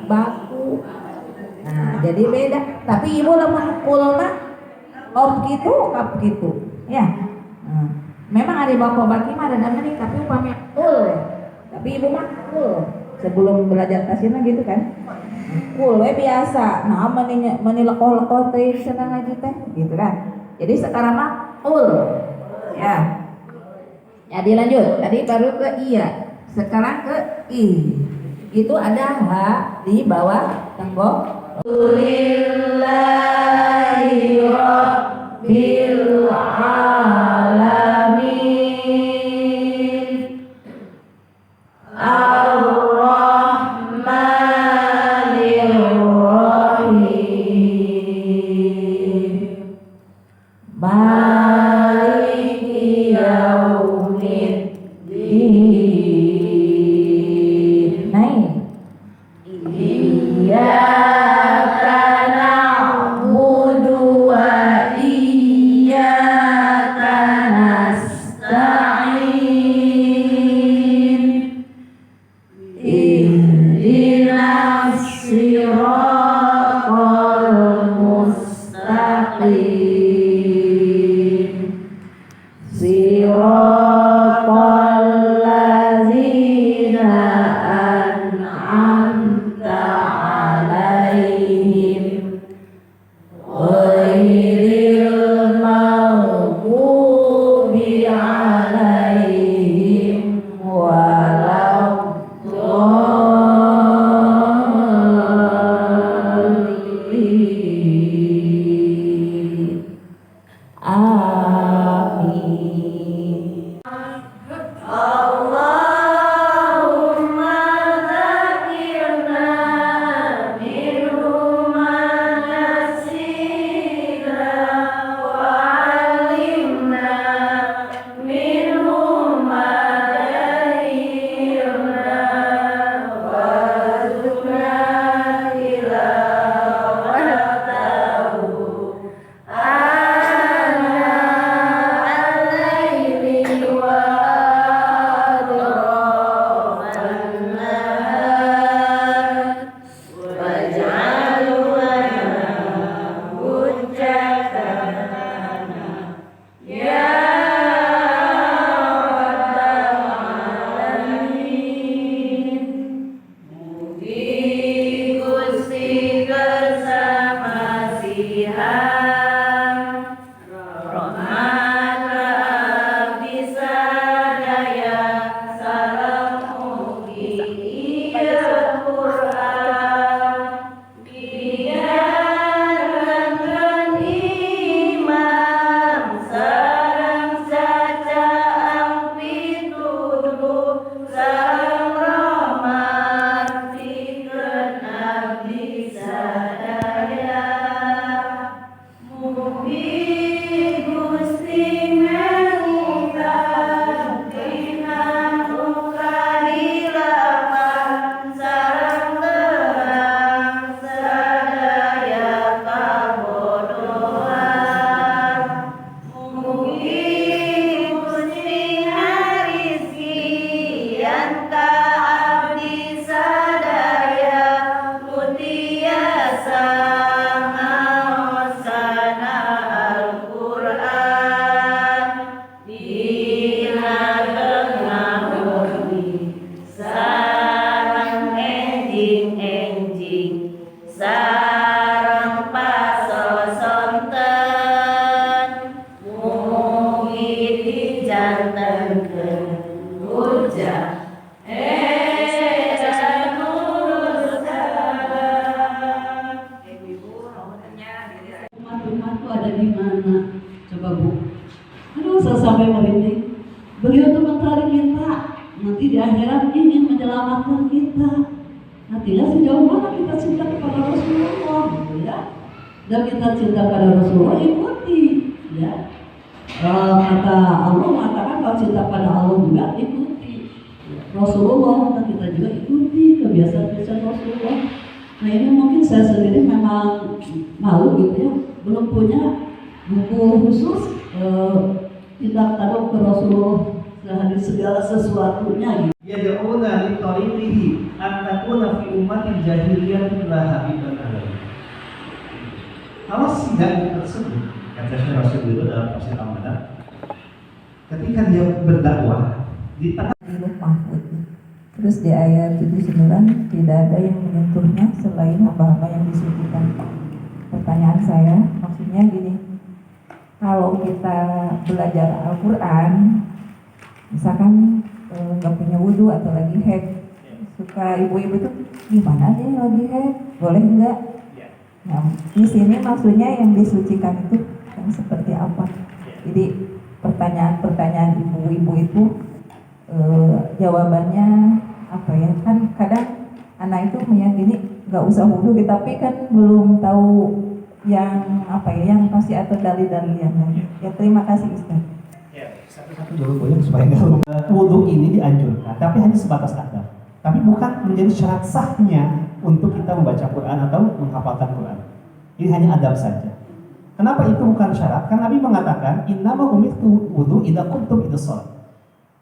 baku. Nah, jadi beda. Tapi ibu lamun kulna gitu, kap gitu. Ya. Memang ada bapak baki mah ada namanya tapi upamanya kul. Tapi ibu mah kul. Sebelum belajar tasina gitu kan. Kul we biasa. Nah, meni lekoh-lekoh teh senang ngaji teh gitu kan. Jadi sekarang mah kul. Ya. Jadi lanjut. Tadi baru ke iya. Sekarang ke i. Itu ada h di bawah tembok. Lillahi rabbil alamin ar-rahmanir rahim maliki yaumiddin. Naik. Iyyaka na'budu wa iyyaka nasta'in. Ihdinas siratal mustaqim. Siratal ladzina an'amta 'alaihim ghairil maghdubi 'alaihim waladdallin. Amin. Allahumma dzakirna minhu ma nasina wa 'allimna minhu ma jahilna warzuqna tilawatahu al-laili wa atrafan nahar waj'alhu lana hujjatan ya rabbal alamin. Mugi Gusti kesamasihan rahmat abdi sadaya sareng mugi ieu Quran pijangankeun imam sareng cacaan pituduh sareng rahmat pikeun abdi sadaya. Mugi Gusti mengundang pinanuh kadilapan sareng terang sadaya kabodohan. Mugi Gusti ngarizkian ka abdi sadaya mutiasa ngaosana Al-Qur'an dina tengah bumi sareng enjing-enjing sareng pasosonten. Mugi dijantenkeun hujjah umat-umat itu ada di mana? Coba Bu. Aduh, saya sampai merinding. Beliau tuh mencari kita. Nanti di akhirat ingin menyelamatkan kita. Nantinya sejauh mana kita cinta kepada Rasulullah, gitu ya. Dan kita cinta pada Rasulullah, ikuti, ya. Kata Allah mengatakan kalau cinta pada Allah juga ikuti Rasulullah, maka kita juga ikuti kebiasaan-kebiasaan Rasulullah. Nah ini mungkin saya sendiri memang malu gitu ya, belum punya buku khusus kitab taruh ke Rasulullah segala sesuatunya gitu. yad'una li tariqihi an takuna fi ummatil jahiliyyah la habiban alaihi. Kalau sidang tersebut, kata Syekh Rasul itu dalam tafsir Al-Madah, ketika dia berdakwah di tengah terus di ayat 79 tidak ada yang menyentuhnya selain hamba-hamba yang disucikan. Pertanyaan saya maksudnya gini, kalau kita belajar Al-Quran misalkan nggak punya wudhu atau lagi haid, suka ibu-ibu tuh gimana sih lagi haid, boleh nggak? Nah, di sini maksudnya yang disucikan itu yang seperti apa? Jadi pertanyaan-pertanyaan ibu-ibu itu jawabannya apa ya? Kan kadang anak itu meyakini nggak usah wudhu, tapi kan belum tahu yang apa ya, yang pasti atau dalil-dalil yang lain. Ya terima kasih Ustaz. Satu dulu boleh supaya nggak lupa. Wudhu ini dianjurkan, tapi hanya sebatas adab. Tapi bukan menjadi syarat sahnya untuk kita membaca Quran atau menghafalkan Quran. Ini hanya adab saja. Kenapa itu bukan syarat? Karena Nabi mengatakan, innama umirtu wudhu idza qumtum ila shalah.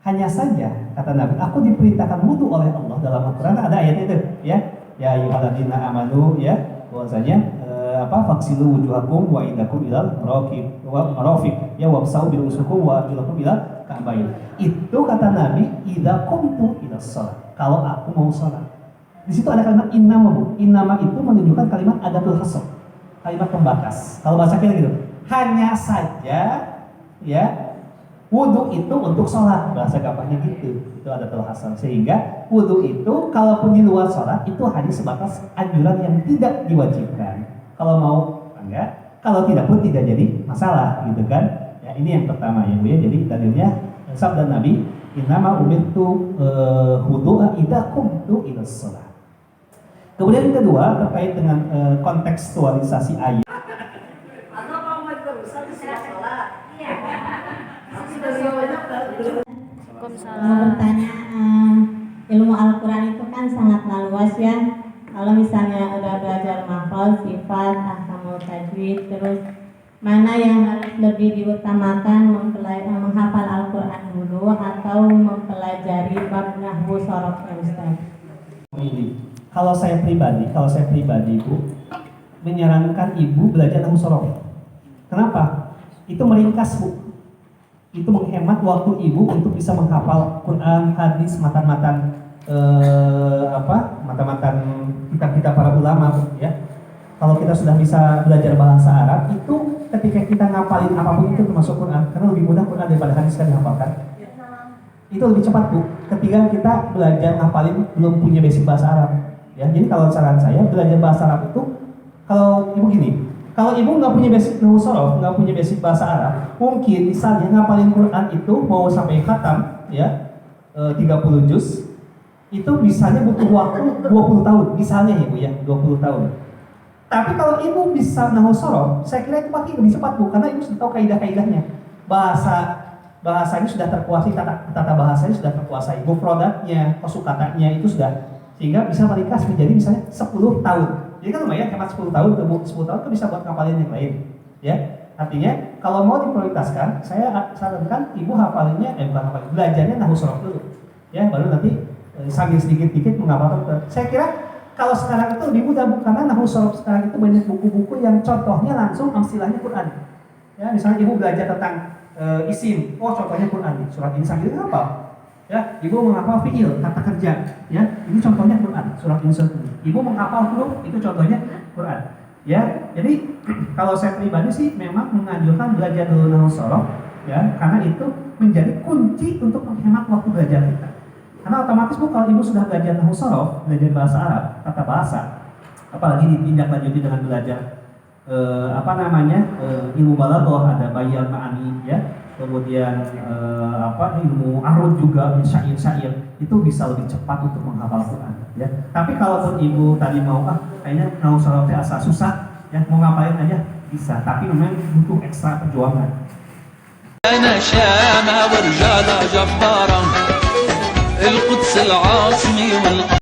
Hanya saja kata Nabi, aku diperintahkan wudhu oleh Allah dalam Al-Quran. Ada ayat itu, ya. Ya ayyuhalladzina amanu, ya. Bahwasanya faksilu wujuhakum wa idakum ilal marafiq ya wabsau bil usukum wa arjulakum ilal ka'bain. Itu kata Nabi, idza qumtum ila shalah. Kalau aku mau sholat. Di situ ada kalimat innama, Bu. Innama itu menunjukkan kalimat adatul hasr, kalimat pembatas. Kalau bahasa kita gitu, hanya saja ya wudu itu untuk sholat, bahasa gampangnya gitu. Itu adatul hasr. Sehingga wudu itu kalaupun di luar sholat itu hanya sebatas anjuran yang tidak diwajibkan. Kalau mau enggak, kalau tidak pun tidak jadi masalah, gitu kan? Ya ini yang pertama ya Bu ya. Jadi dalilnya sabda Nabi, innama umirtu wudu'a idza qumtu ila shalah. Kemudian yang kedua terkait dengan kontekstualisasi ayat. Mau bertanya, ilmu Al-Quran itu kan sangatlah luas ya. Kalau misalnya udah belajar mahfal, sifat, ahkamul tajwid, terus mana yang harus lebih diutamakan, menghafal Al-Quran dulu atau mempelajari bab nahwu sorofnya Ustaz? Kalau saya pribadi Bu, menyarankan ibu belajar nahwu sorof. Kenapa? Itu meringkas Bu. Itu menghemat waktu ibu untuk bisa menghafal Quran, hadis, matan-matan matan-matan kitab-kitab para ulama ya. Kalau kita sudah bisa belajar bahasa Arab, itu ketika kita ngapalin apapun itu termasuk Quran, karena lebih mudah Quran daripada hadis kan dihafalkan. Itu lebih cepat Bu, ketika kita belajar ngapalin belum punya basic bahasa Arab ya. Jadi kalau saran saya belajar bahasa Arab itu, kalau ibu gini, kalau ibu nggak punya basic nahwu sorof, nggak punya basic bahasa Arab, mungkin misalnya ngapalin Quran itu mau sampai khatam ya 30 juz, itu misalnya butuh waktu 20 tahun, misalnya ya Bu ya, 20 tahun. Tapi kalau ibu bisa nahwu sorof, saya kira itu pasti lebih cepat Bu, karena ibu sudah tahu kaidah-kaidahnya. Bahasanya sudah terkuasai, tata bahasanya sudah terkuasai, mufradatnya, kosakatanya itu sudah, sehingga bisa meringkas menjadi misalnya 10 tahun. Jadi kan lumayan, hemat 10 tahun, 10 tahun kan bisa buat ngapalin yang lain ya. Artinya kalau mau diprioritaskan, saya sarankan ibu hafalinnya, bukan hafalin, belajarnya nahwu sorof dulu ya, baru nanti sambil sedikit-sedikit menghafalkan. Saya kira kalau sekarang itu lebih mudah Bu, karena nahwu sorof sekarang itu banyak buku-buku yang contohnya langsung amsilahnya Quran ya. Misalnya ibu belajar tentang isim, contohnya Quran, surat ini sambil hafal ya. Ibu menghafal fiil, kata kerja ya, ini contohnya Quran, surat ini. Ibu menghafal huruf, itu contohnya Quran ya. Jadi kalau saya pribadi sih memang menganjurkan belajar dulu nahwu sorof ya, karena itu menjadi kunci untuk menghemat waktu belajar kita. Karena otomatis Bu, kalau ibu sudah belajar nahwu sorof, belajar bahasa Arab, tata bahasa, apalagi ditindaklanjuti dengan belajar ilmu balaghah, ada bayan ma'ani ya, kemudian ilmu arud juga, syair-syair, itu bisa lebih cepat untuk menghafal Quran ya. Tapi kalaupun ibu tadi mau kayaknya nahwu sorofnya asa susah ya, mau ngapain aja bisa, tapi memang butuh ekstra perjuangan. أنا شامة ورجالة جبارة القدس العاصمة